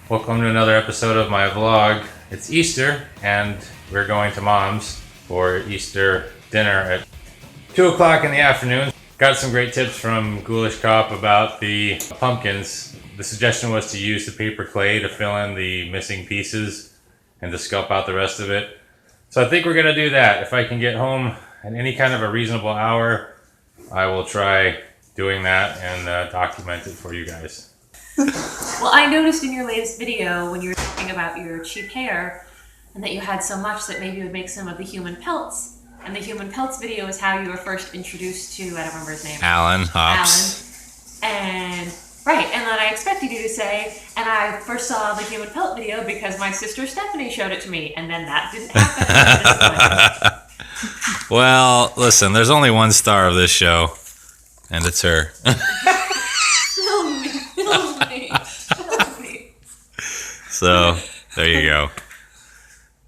Welcome to another episode of my vlog. It's Easter and we're going to Mom's for Easter dinner at 2 o'clock in the afternoon. Got some great tips from Ghoulish Cop about the pumpkins. The suggestion was to use the paper clay to fill in the missing pieces and to sculpt out the rest of it. So I think we're gonna do that. If I can get home at any kind of a reasonable hour, I will try doing that and document it for you guys. Well, I noticed in your latest video when you were talking about your cheap hair and that you had so much that maybe you would make some of the human pelts. And the human pelts video is how you were first introduced to, I don't remember his name. Alan Hops. And then I expected you to say, and I first saw the human pelt video because my sister Stephanie showed it to me, and then that didn't happen. Well, listen, there's only one star of this show, and it's her. Film me. So, there you go.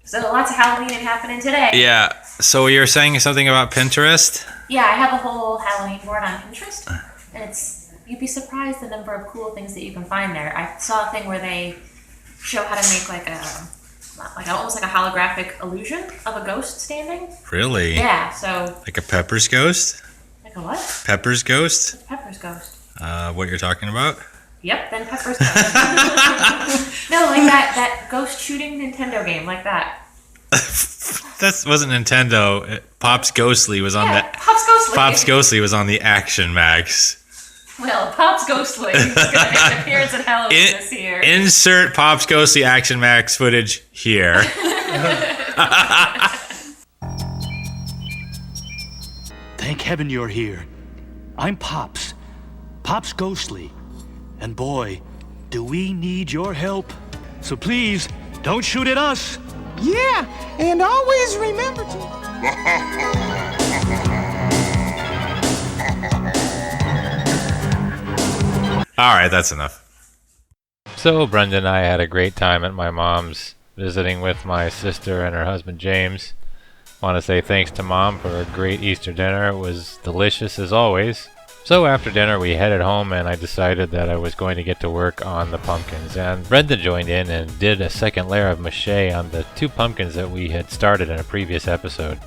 So lots of Halloween happening today. Yeah, so you were saying something about Pinterest? Yeah, I have a whole Halloween board on Pinterest, and you'd be surprised the number of cool things that you can find there. I saw a thing where they show how to make almost like a holographic illusion of a ghost standing. Really? Yeah, so... Like a Pepper's ghost? Like a what? Pepper's ghost? What's Pepper's ghost? What you're talking about? Yep, then Pepper's ghost. No, like that ghost shooting Nintendo game, like that. That wasn't Nintendo. Pops Ghostly was on that. Pops Ghostly. Pops Ghostly was on the Action Max. Well, Pops Ghostly is going to make an appearance at Halloween this year. Insert Pops Ghostly Action Max footage here. Thank heaven you're here. I'm Pops Ghostly. And boy, do we need your help. So please, don't shoot at us. Yeah, and always remember to... All right, that's enough. So Brenda and I had a great time at my mom's, visiting with my sister and her husband James. Want to say thanks to Mom for a great Easter dinner. It was delicious as always. So after dinner we headed home and I decided that I was going to get to work on the pumpkins, and Brenda joined in and did a second layer of mache on the 2 pumpkins that we had started in a previous episode.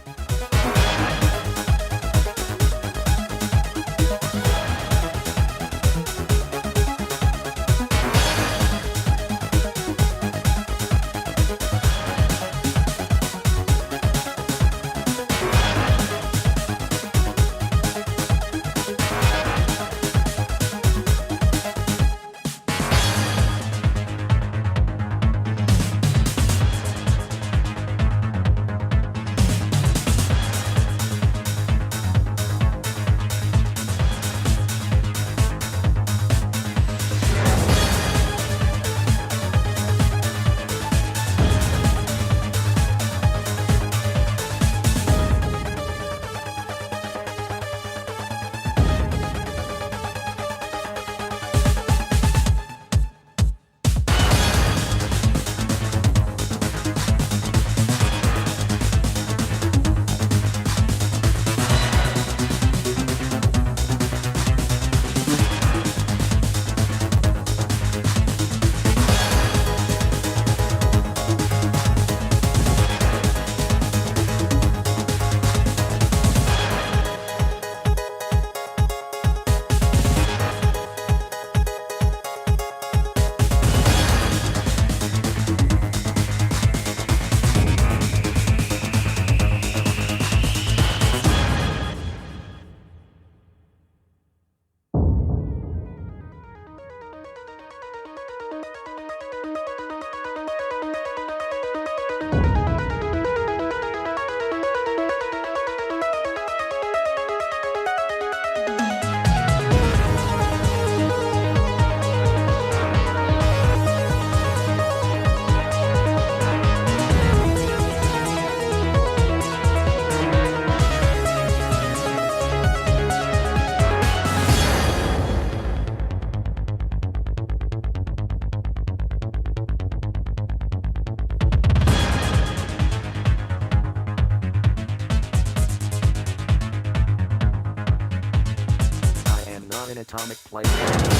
atomic playground.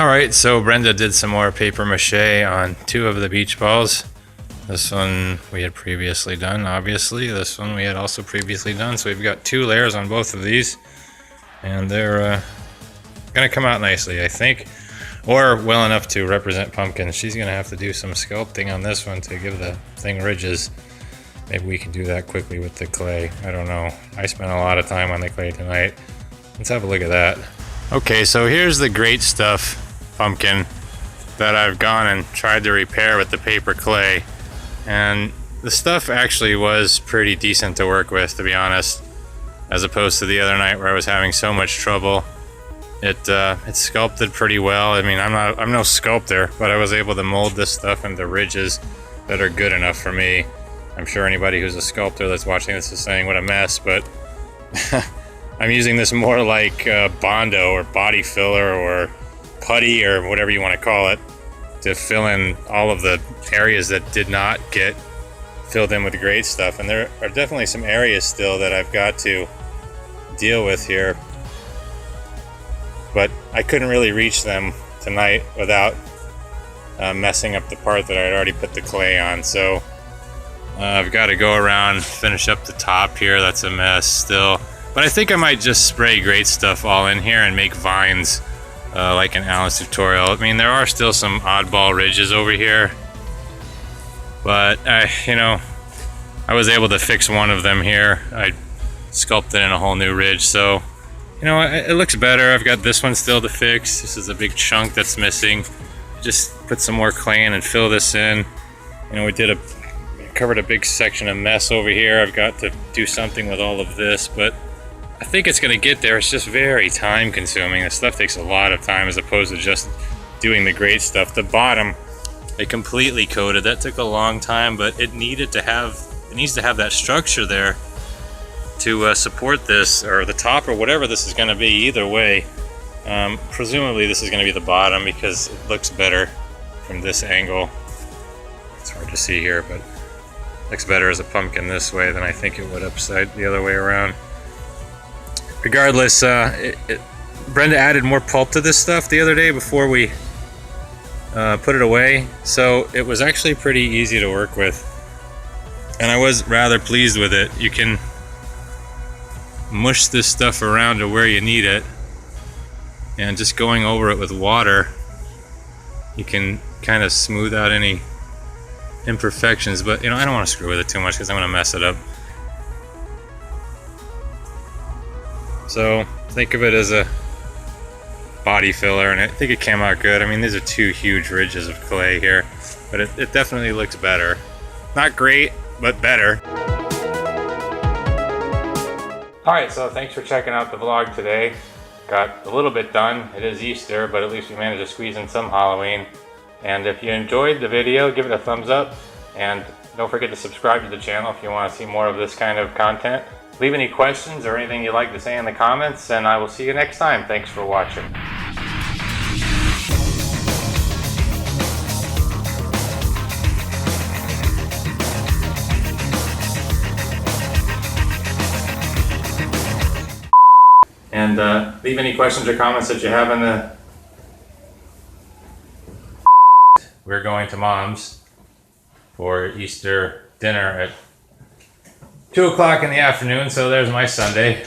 All right, so Brenda did some more paper mache on 2 of the beach balls. This one we had previously done, obviously. This one we had also previously done. So we've got 2 layers on both of these. And they're gonna come out nicely, I think. Or well enough to represent pumpkins. She's gonna have to do some sculpting on this one to give the thing ridges. Maybe we can do that quickly with the clay. I don't know. I spent a lot of time on the clay tonight. Let's have a look at that. Okay, so here's the great stuff pumpkin that I've gone and tried to repair with the paper clay. And the stuff actually was pretty decent to work with, to be honest, as opposed to the other night where I was having so much trouble. It sculpted pretty well. I mean, I'm no sculptor, but I was able to mold this stuff into ridges that are good enough for me. I'm sure anybody who's a sculptor that's watching this is saying what a mess, but I'm using this more like Bondo or body filler or putty or whatever you want to call it to fill in all of the areas that did not get filled in with great stuff. And there are definitely some areas still that I've got to deal with here, but I couldn't really reach them tonight without messing up the part that I had already put the clay on. So I've got to go around, finish up the top here. That's a mess still, but I think I might just spray great stuff all in here and make vines like in Alan's tutorial. I mean, there are still some oddball ridges over here, but I was able to fix one of them here. I sculpted in a whole new ridge, so it looks better. I've got this one still to fix. This is a big chunk that's missing. Just put some more clay in and fill this in. We covered a big section of mess over here. I've got to do something with all of this, but I think it's gonna get there. It's just very time consuming. This stuff takes a lot of time as opposed to just doing the great stuff. The bottom, they completely coated. That took a long time, but it needs to have that structure there to support this, or the top, or whatever this is gonna be. Either way, presumably this is gonna be the bottom because it looks better from this angle. It's hard to see here, but it looks better as a pumpkin this way than I think it would upside the other way around. Regardless, Brenda added more pulp to this stuff the other day before we put it away, so it was actually pretty easy to work with, and I was rather pleased with it. You can mush this stuff around to where you need it, and just going over it with water, you can kind of smooth out any imperfections, but I don't want to screw with it too much because I'm going to mess it up. So think of it as a body filler, and I think it came out good. I mean, these are 2 huge ridges of clay here, but it definitely looks better. Not great, but better. Alright, so thanks for checking out the vlog today. Got a little bit done. It is Easter, but at least we managed to squeeze in some Halloween. And if you enjoyed the video, give it a thumbs up, and don't forget to subscribe to the channel if you want to see more of this kind of content. Leave any questions or anything you'd like to say in the comments, and I will see you next time. Thanks for watching. And leave any questions or comments that you have in the... We're going to Mom's for Easter dinner at 2 o'clock in the afternoon, so there's my Sunday.